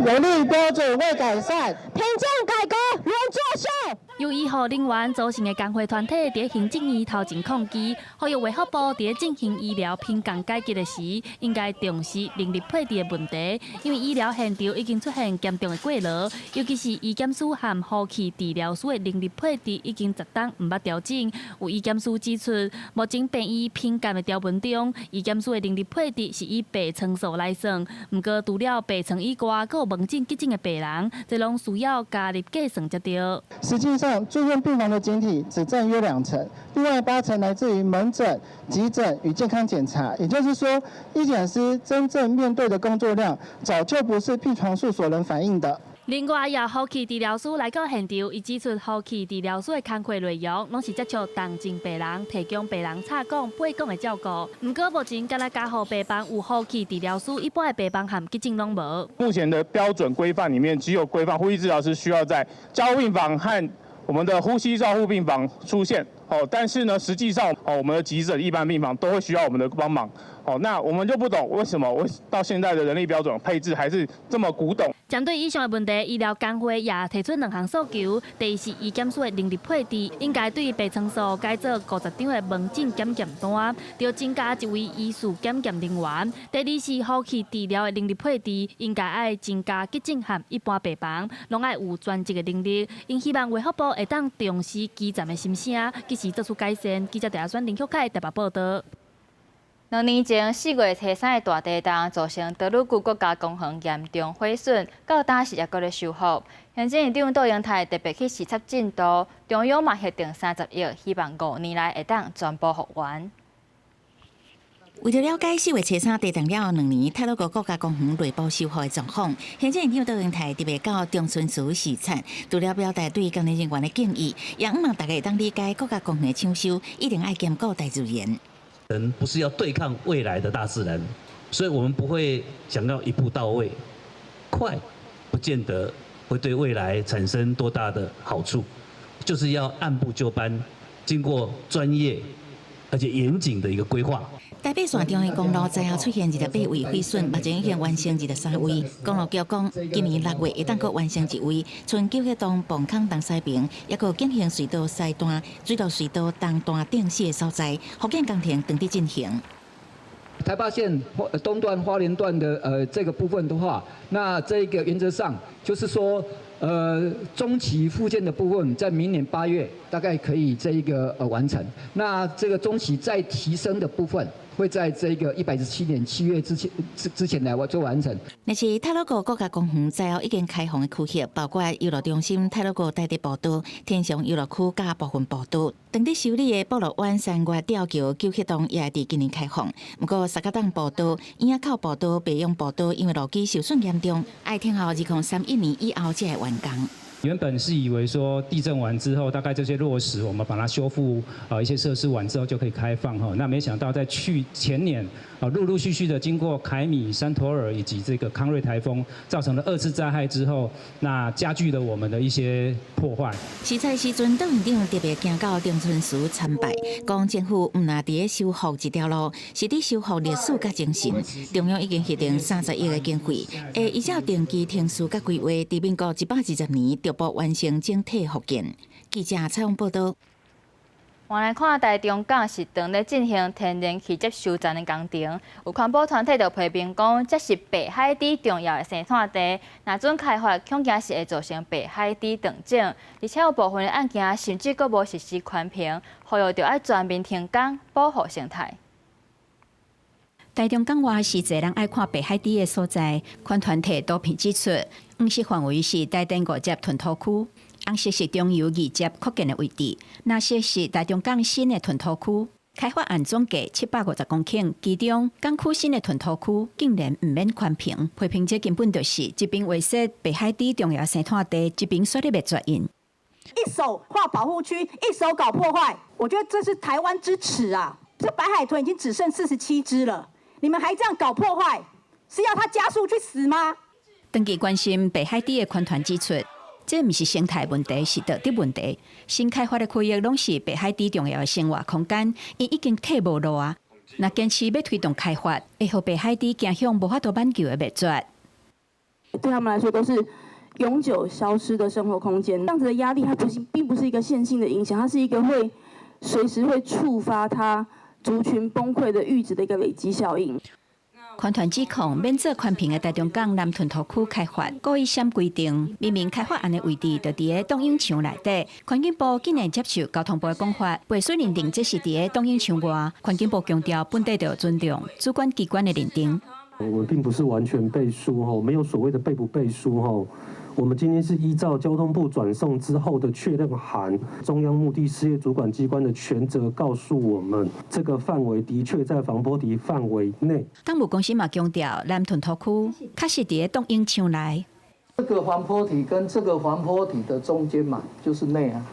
人力标准未改善，评鉴改革仍作秀。由医护人员组成的工会团体伫行政院头前抗议，呼吁卫福部伫进行医疗评鉴改革的时，应该重视人力配置的问题，因为医疗现场已经出现严重的过劳，尤其是医检师和呼吸治疗师的人力配置已经10档唔捌调整。有医检师指出，目前病医评鉴的条文中，医检师的人力配置是以病床数来算，不过除了病床以外，还有门诊急诊的病人，这拢需要加入计算才对。实际上，住院病房的检体只占约2成，另外8成来自于门诊、急诊与健康检查。也就是说，医检师真正面对的工作量，早就不是病床数所能反映的。另外，也呼吸治疗师来到现场，伊指出，呼吸治疗师的工作内容，拢是接触重症病人，提供病人插管、背管的照顾。不过，目前敢若加护病房有呼吸治疗师，一般的病房和急诊拢无。目前的标准规范里面，只有规范呼吸治疗师需要在加护病房和我们的呼吸照护病房出现。但是呢，实际上我们的急诊、一般病房都会需要我们的帮忙。那我们就不懂为什么到现在的人力标准配置还是这么古董。针对以上的问题，医疗工会也提出2项诉求：第一是医检师的人力配置应该对病床数改做50张的门诊检验单，要增加1位医师检验人员；第二是呼吸治疗的人力配置应该要增加急诊和一般病房，拢要有专职的能力。因希望卫福部会当重视基层的心声，及时做出改善。记者陈亚轩、林秀凯台北报道。2年前4月初3的大地震造成德鲁固国家公园严重毁损，到当时也搁咧修复。行政院长杜英泰特别去视察进度，中央嘛核定30亿，希望5年内会当全部复原。为了解4月初3地震了后2年太鲁阁国家公园内部修复的状况，行政院长杜英泰特别到中春祠视察，除了表达对工作人员的敬意，也望大家当理解国家公园的抢修一定要兼顾大自然。人不是要对抗未来的大自然，所以我们不会想要一步到位，快不见得会对未来产生多大的好处，就是要按部就班，经过专业而且严谨的一个规划。台北线中央公路最后出现28位毁损，目前已经完成23位。公路局讲，今年6月会当阁完成1位。村九溪东、磅坑东西边，也阁进行隧道西段、水道隧道东段定线的所在，福建工程等地进行。台八线东段、花莲段的这个部分的话，那这个原则上就是说，中期复建的部分在明年8月大概可以这一个完成。那这个中期再提升的部分，会在这个117年7月之前来做完成。那是太鲁阁国家公园最后已经开放的区域，包括游乐中心、太鲁阁台地步道、天祥游乐区加部分步道。当地修理的部落湾山岳吊桥、九溪洞也伫今年开放。不过沙角洞步道、婴仔口步道、北用步道因为路基受损严重，要听候2031年以后才会完工。原本是以为说地震完之后，大概这些落石我们把它修复一些设施完之后就可以开放哈。那没想到在前年陆陆续续的经过凯米、山陀尔以及这个康瑞台风，造成了2次灾害之后，那加剧了我们的一些破坏。视察时阵，邓院长特别行到中春祠参拜，讲政府唔拿伫修复一条路，是伫修复历史甲精神。中央已经核定30亿的经费，会依照定期停事甲规划，伫民国120年逐步完成整体复建。记者采访报道。换来看，台中港是正在进行天然气接收站的工程，有环保团体就批评讲，这是北海底重要的生产地，若准开发，恐惊是会造成北海底断井，而且有部分的案件甚至阁无实施宽屏，呼吁着要全面停工，保护生态。台中港外是侪人爱看北海底的所在，款团体多片指出，黄色范围是台电5接吞吐区。红色是中油2接扩建的位置，蓝色是台中港新的吞吐区。开发案总计750公顷，其中港区新的吞吐区竟然唔免宽屏，批评这根本就是一边威胁北海底重要生态地，一边说你袂绝应。一手划保护区，一手搞破坏，我觉得这是台湾之耻啊！这白海豚已经只剩47只了，你们还这样搞破坏，是要他加速去死吗？长期关心北海底的环团指出，这不是生态问题，是道德问题。新开发的区域拢是北海底重要的生活空间，因已经退无路啊。那坚持要推动开发，会让北海底走向无法度挽救的灭绝。对他们来说，都是永久消失的生活空间。这样子的压力，它并不是一个线性的影响，它是一个会随时会触发它族群崩溃的阈值的一个累积效应。环团指控免做宽屏的台中港南屯土区开发，故意闪规定，明明开发案的位置就伫个东涌场内底。环境部竟然接受交通部的讲法，未遂认定这是伫个东涌场外。环境部强调，本地要尊重主管机关的认定。我们并不是完全背书吼，没有所谓的背不背书吼。我们今天是依照交通部转送之后的确认函，中央目的事业主管机关的权责告诉我们，这个范围的确在防波堤范围内。港务公司嘛强调，南屯土区确实伫个东涌场内。这个防波堤跟这个防波堤的中间嘛，就是内啊，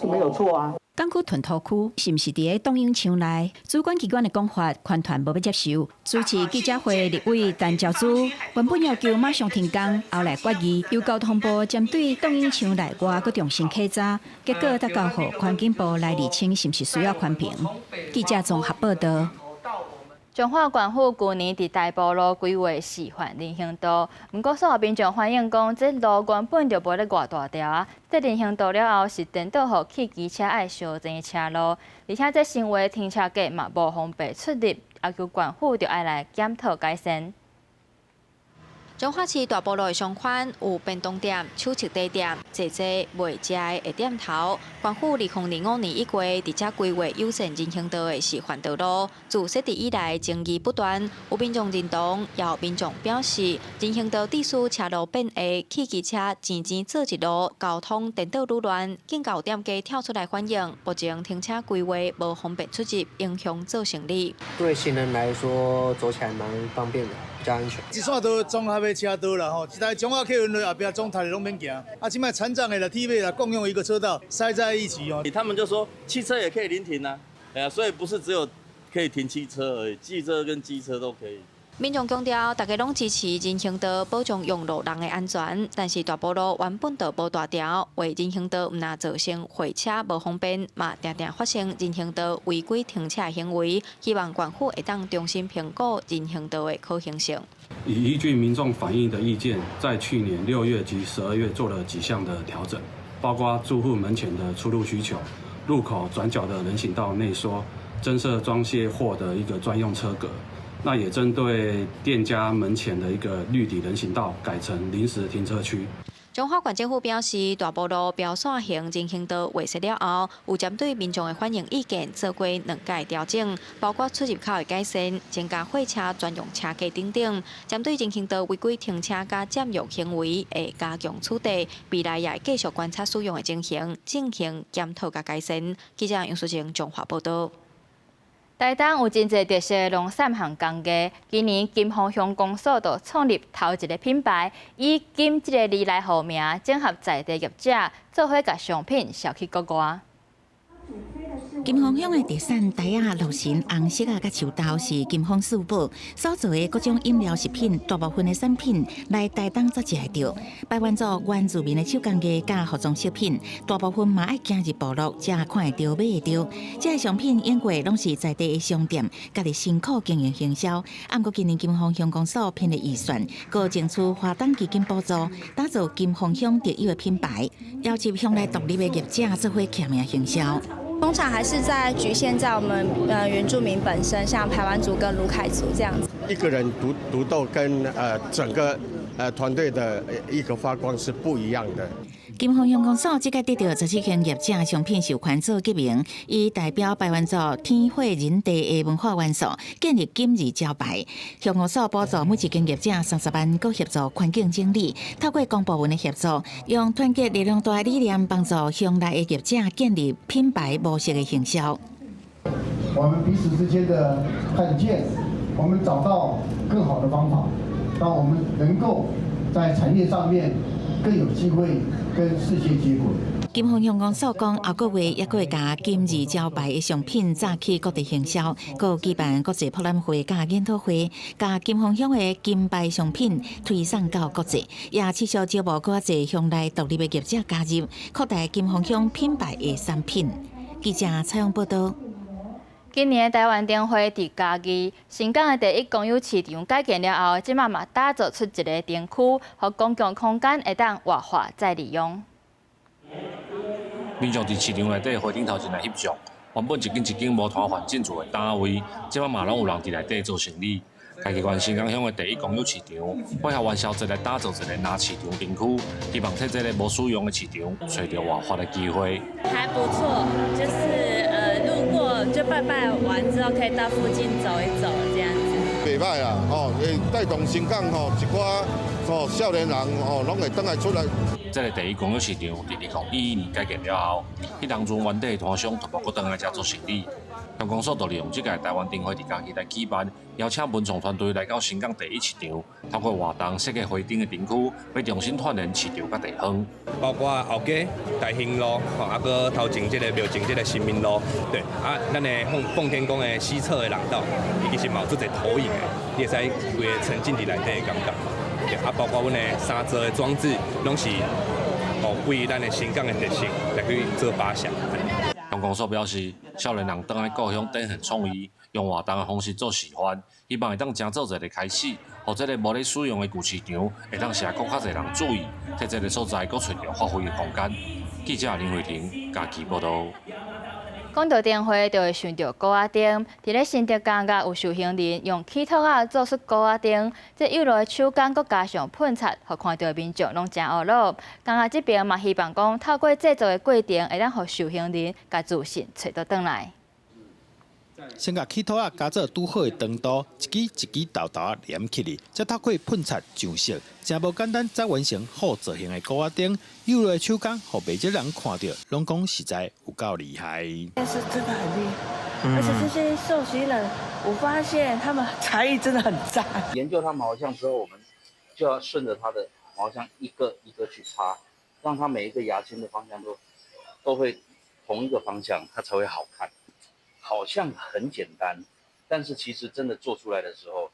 是没有错啊。港区屯土区是毋是伫个东涌场内？主管机关的讲法，环团无要接受。主持记者会立委陈昭珠原本要求马上停工，后来决议由交通部针对东涌场内外佮重新稽查，结果才交予环境部来厘清是毋是需要宽屏。记者综合报道。彰化县府去年伫大埔路规划示范人行道，不过所有民众反映讲，这路原本就无咧偌大条啊。这人行道了后是颠倒互汽机车爱相前车路，而且这行为停车格嘛无方便出入，要求县府就爱来检讨改善。彰化市大埔路的上款有便当店、手续地店、坐坐卖食的下店头。县府2005年以过，伫遮规划友善人行道的示范道路，自设置以来争议不断，有民众认同，也有民众表示，人行道地处车路变下，汽机车前做一路，交通颠倒愈乱。警告店家跳出来反映，目前停车规划无方便出入，影响做生意。对行人来说，走起来蛮方便的。比较安全。一线道综合的车道啦，吼，一台中华客运的后边总台拢免行。啊，即摆残障的啦、T 位啦，共用一个车道，塞在一起哦。他们就说汽车也可以临停啊，所以不是只有可以停汽车而已，汽车跟机车都可以。民众强调，大家拢支持人行道保障用路人的安全，但是大埔路原本就无大条，为人行道毋但造成会车无方便，嘛常常发生人行道违规停车行为。希望县府会当重新评估人行道的可行性。依据民众反映的意见，在去年6月及12月做了几项的调整，包括住户门前的出入需求、路口转角的人行道内缩、增设装卸货的一个专用车格。那也针对店家门前的一个绿底人行道改成临时停车区。彰化县政府表示，大埔路标线型人行道划设了后，有针对民众的反映意见做过2届调整，包括出入口的改善、增加货车专用车格等等。针对人行道违规停车加占用行为，会加强处理，未来也会继续观察使用的情形，进行检讨加改善。记者杨淑晴彰化报道。台东有真侪特色的农产行工艺，今年金峰乡公所就创立头一个品牌，以“金”这个字来命名，整合在地业者，做伙甲商品销去国外。金峰乡的特产台啊、鹿神、红色啊、甲树豆是金峰四宝所做的各种饮料食品，大部分的产品来台东才食会到。排湾族原住民的手工艺甲服装饰品，大部分嘛爱行入部落才看会到、买会到。这些商品用过拢是在地的商店，家己辛苦经营行销。不过今年金峰乡公所编的预算，搁争取华东基金补助，打造金峰乡特有的品牌，邀请乡内独立的业者做伙签名行销。工厂还是在局限在我们原住民本身，像排湾族跟卢凯族这样子。一个人独斗跟整个团队的一个发光是不一样的。金峰乡公所即个得到17项业者商品授权做记名，以代表排湾族天火人地的文化元素，建立金字招牌。乡公所补助每一间业者30万，佮协助环境整理，透过公部门的协助，用团结力量大理念，帮助乡内的业者建立品牌模式的行销。我们彼此之间的看见，我们找到更好的方法，让我们能够在产业上面更有机会跟世界接轨。金鸿乡公所讲，后个月也会甲金字招牌的商品早起各地行销，佮举办国际博览会、甲研讨会，甲金鸿乡的金牌商品推送到国际，也持续招募更侪乡内独立的业者加入，扩大金鸿乡品牌的产品。记者采访报道。今年的台湾灯会伫嘉义新港的第一公有市场改建了后，即马嘛打造出一个灯区，互公共空间会当活化再利用。民众伫市场内底花顶头前来翕相，原本一间一间无拖环进驻的单位，即马嘛拢有人伫内底做生意。嘉义县新港乡的第一公有市场，配合元宵节来打造一个大市场灯区，希望替这个无使用的市场找到活化的机会。还不错，就是路过就拜拜完之后，可以到附近走一走这样子。袂歹啦，会带动新港一寡少年人拢会倒来出来。这个第一公有市场伫2012年改建了后，迄当阵原地的摊商全部搁倒来遮做生意。乡公所就利用这届台湾灯会伫嘉义来举办，邀请文创团队来到新港第一市场，透过活动设计花灯的灯区，要重新串联市场甲地方。包括后街、大兴路，啊个头前这个庙前这个新民路，对啊，咱的奉天宫的西侧的廊道，伊其实嘛有做者投影的，你会使规个沉浸伫内底的感觉。对啊，包括阮的三座的装置，拢是为咱的新港的特色来去做发想。乡公所表示，少年人倒来故乡展现创意，用活动的方式做示范，希望会当成做一个开始，让这个无咧使用的旧市场会当社更较侪人注意，替这个所在搁找到发挥的空间。记者林慧婷嘉义报道。讲到灯会，就会想到高仔灯。伫咧新竹港甲有受刑人用起托啊做出高仔灯，这有落的手工搁加上喷漆，互看到民众拢真懊恼。港仔这边嘛希望讲透过制作的过程，会当互受刑人甲自信找到转来。先甲起托啊加做拄好的长度，一支一支豆豆啊连起嚟，再透过喷漆上色，真无简单，再完成好造型的高仔灯。有落的手工，互每个人看到，拢讲实在有够厉害。但是真的很厉害，而且这些受刑人，我发现他们才艺真的很赞。研究他毛像之后，我们就要顺着他的毛像一个一个去插，让他每一个牙签的方向都会同一个方向，它才会好看。好像很简单，但是其实真的做出来的时候，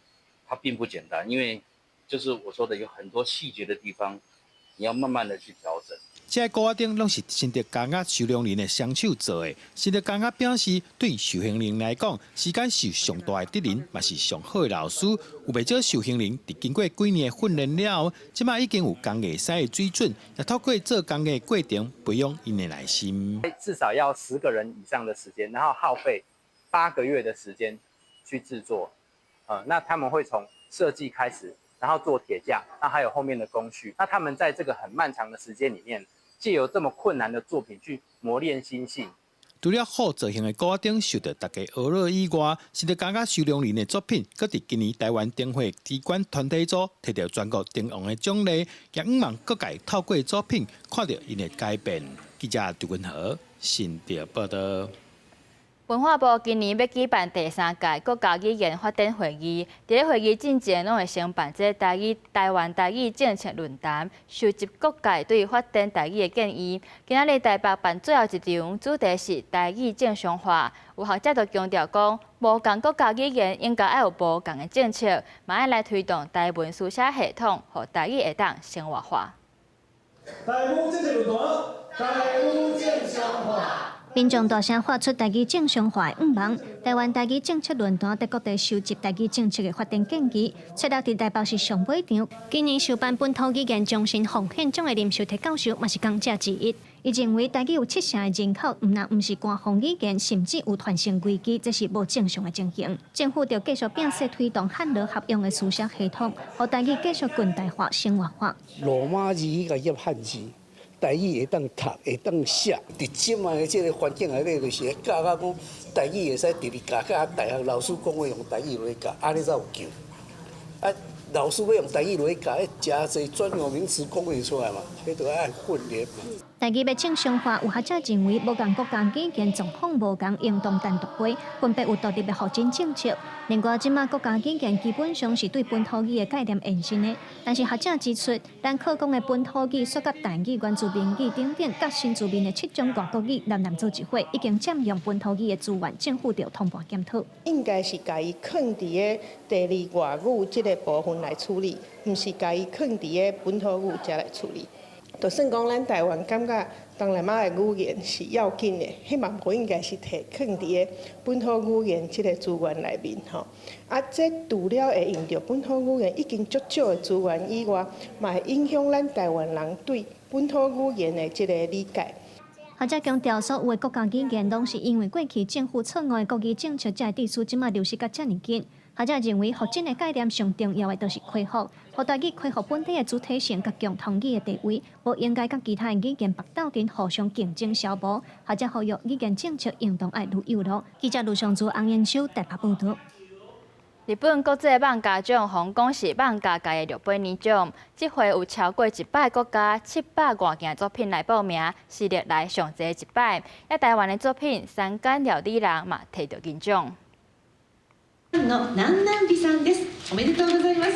它并不简单，因为就是我说的有很多细节的地方，你要慢慢的去调整。这些高仔灯拢是新竹港仔收容人的双手做的。新竹港仔表示，对受刑人来讲，时间是上大的敌人，嘛是上好的老师。有不少受刑人伫经过几年的训练了后，即马已经有工艺师的水准，也透过做工艺的过程培养因的耐心。至少要10个人以上的时间，然后耗费8个月的时间去制作。那他们会从设计开始，然后做铁架，那还有后面的工序。那他们在这个很漫长的时间里面，借由这么困难的作品去磨练心性。除了好造型的高仔灯受到大家娱乐以外，新竹港仔收容人的作品，搁伫今年台湾灯会主管团体组摕到全国灯王的奖励，也希望各界透过作品看到因的改变。记者杜君和新竹报道。文化部今年要举办第3届国家语言发展会议，伫咧会议进前，拢会先办这台湾台语政策论坛，收集各界对发展台语的建议。今仔日台北办最后一场，主题是台语正常化。有学者就强调讲，无共国家语言应该要有无共的政策，嘛要来推动台文书写系统，互台语会当生活化。台语政策论坛，台语正常化。民众大声发出台语正常化的愿望。台湾台语政策论坛在各地收集台语政策的发展建议，出到伫台北市上尾场。今年受办本土语言中心奉献奖的林秀媞教授，嘛是讲者之一。伊认为台语有7成的人口，毋是官方语言，甚至有传承危机，这是无正常的情形。政府要继续并势推动汉罗合用的书写系统，让台语继续近代化、生活化。罗马字迄个入汉字。台语会当读，会当写，伫即卖的这个环境内底，就是教讲台语会使直直教，教大学老师讲话用台语来教，安尼才有救。老师要用台语来教，加侪专有名词讲会出来嘛，迄都爱训练。台语要正常化，有学者认为，无共国家语言状况无共，应当单独开，分别有独立的发展政策。另外，即马国家语言基本上是对本土语的概念延伸的，但是学者指出，咱可讲的本土语、涉及台语、原住民语等等，甲新住民的7种外国语南做一伙，已经占用本土语的资源，政府要同步检讨。应该是家己放伫个第二外语这个部分来处理，毋是家己放伫个本土语才来处理。就算讲咱台湾感觉东南亚的语言是要紧的，迄嘛无应该是摕放伫个本土语言这个资源内面吼。啊，这除了会用到本土语言已经足少的资源以外，嘛会影响咱台湾人对本土语言的这个理解。学者强调，所有的国家语言拢是因为过去政府错误的国语政策，才会致使即马流失甲遮尔紧。学者认为，复振的概念上重要的就是恢复，互台语恢复本地的主体性甲共同语的地位，无应该甲其他的语言拔斗阵互相竞争消磨。学者呼吁语言政策应当爱如有路。记者卢尚珠、洪延秋台北报道。日本国际网家奖红讲是网家界的600年奖，这回有超过100国家700多件作品来报名，是历来上侪100。也台湾的作品《三间料理人》嘛摕到金奖。おめでとうございます。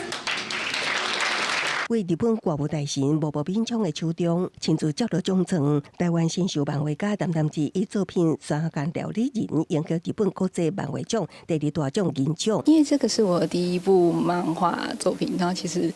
为日本歌舞大神无无勉强的手中，亲自接到奖状。台湾新秀漫画家陈淡志以作品《三间料理人》赢得日本国际漫画奖第2大奖银奖。因为这个是我第一部漫画作品，然后其实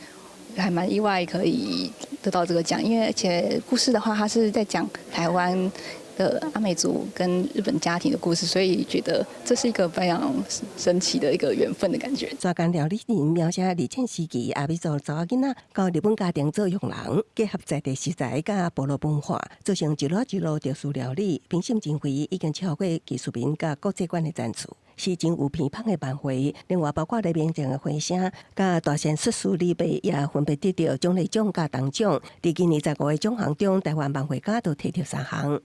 还蛮意外可以得到这个奖，因为而且故事的话，它是在讲台湾的阿美族跟日本家庭的故事，所以觉得这是一个非常神奇的一个缘分的感觉。三间料理人描写二战时期阿美族查某囡仔到日本家庭做佣人，结合在地食材甲部落文化，做成一路一路特殊料理，评审经费已经超过技术面甲国际馆的赞助。是真有偏芳的漫画，另外包括黎明正的回声，甲大仙xuất師李白也分別得到獎勵獎甲銅獎。在今年25個獎項中，台灣漫畫家都摕到3項。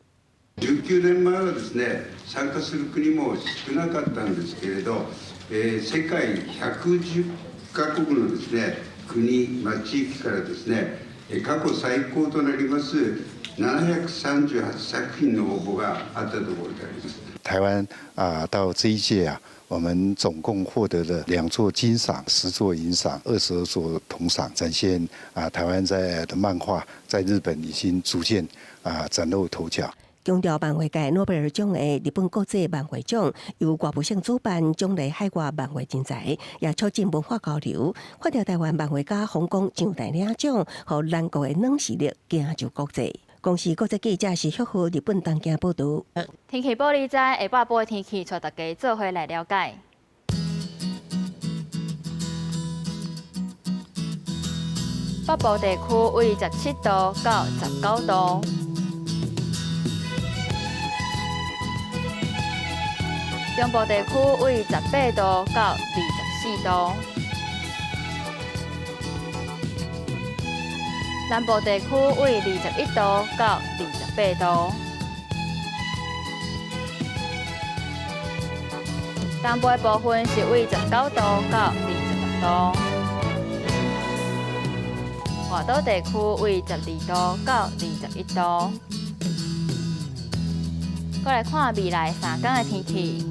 19年前はですね、参加する国も少なかったんですけれど、世界110カ国のですね国、地域からですね、過去最高となります738作品の応募があったところであります。台湾到这一届我们总共获得了2座金赏、10座银赏、22座铜赏，展现台湾的漫画在日本已经逐渐崭露头角。强调漫画界诺贝尔奖的日本国际漫画奖由外部省主办，奖励海外漫画人才，也促进文化交流。看到台湾漫画家红光上台领奖，和咱国的软实力行就国际。公司国际记者是祝福日本东京报道。天气报你知，下晡报的天气，带大家做伙来了解。北部地区为17度到19度。中部地区为18度到24度，南部地区为21度到28度，东部的部分是为19度到26度，华岛地区为12度到21度。再来看未来3天的天气。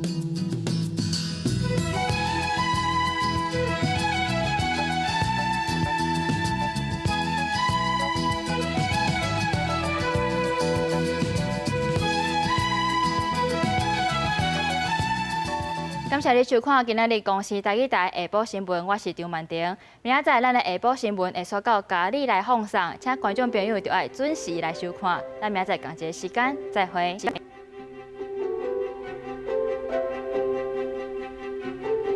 感谢你收看今仔日公视台语台下晡新闻，我是张曼婷。明仔载咱的下晡新闻会锁到家里来放送，请观众朋友就要准时来收看。咱明仔载同一个时间再会。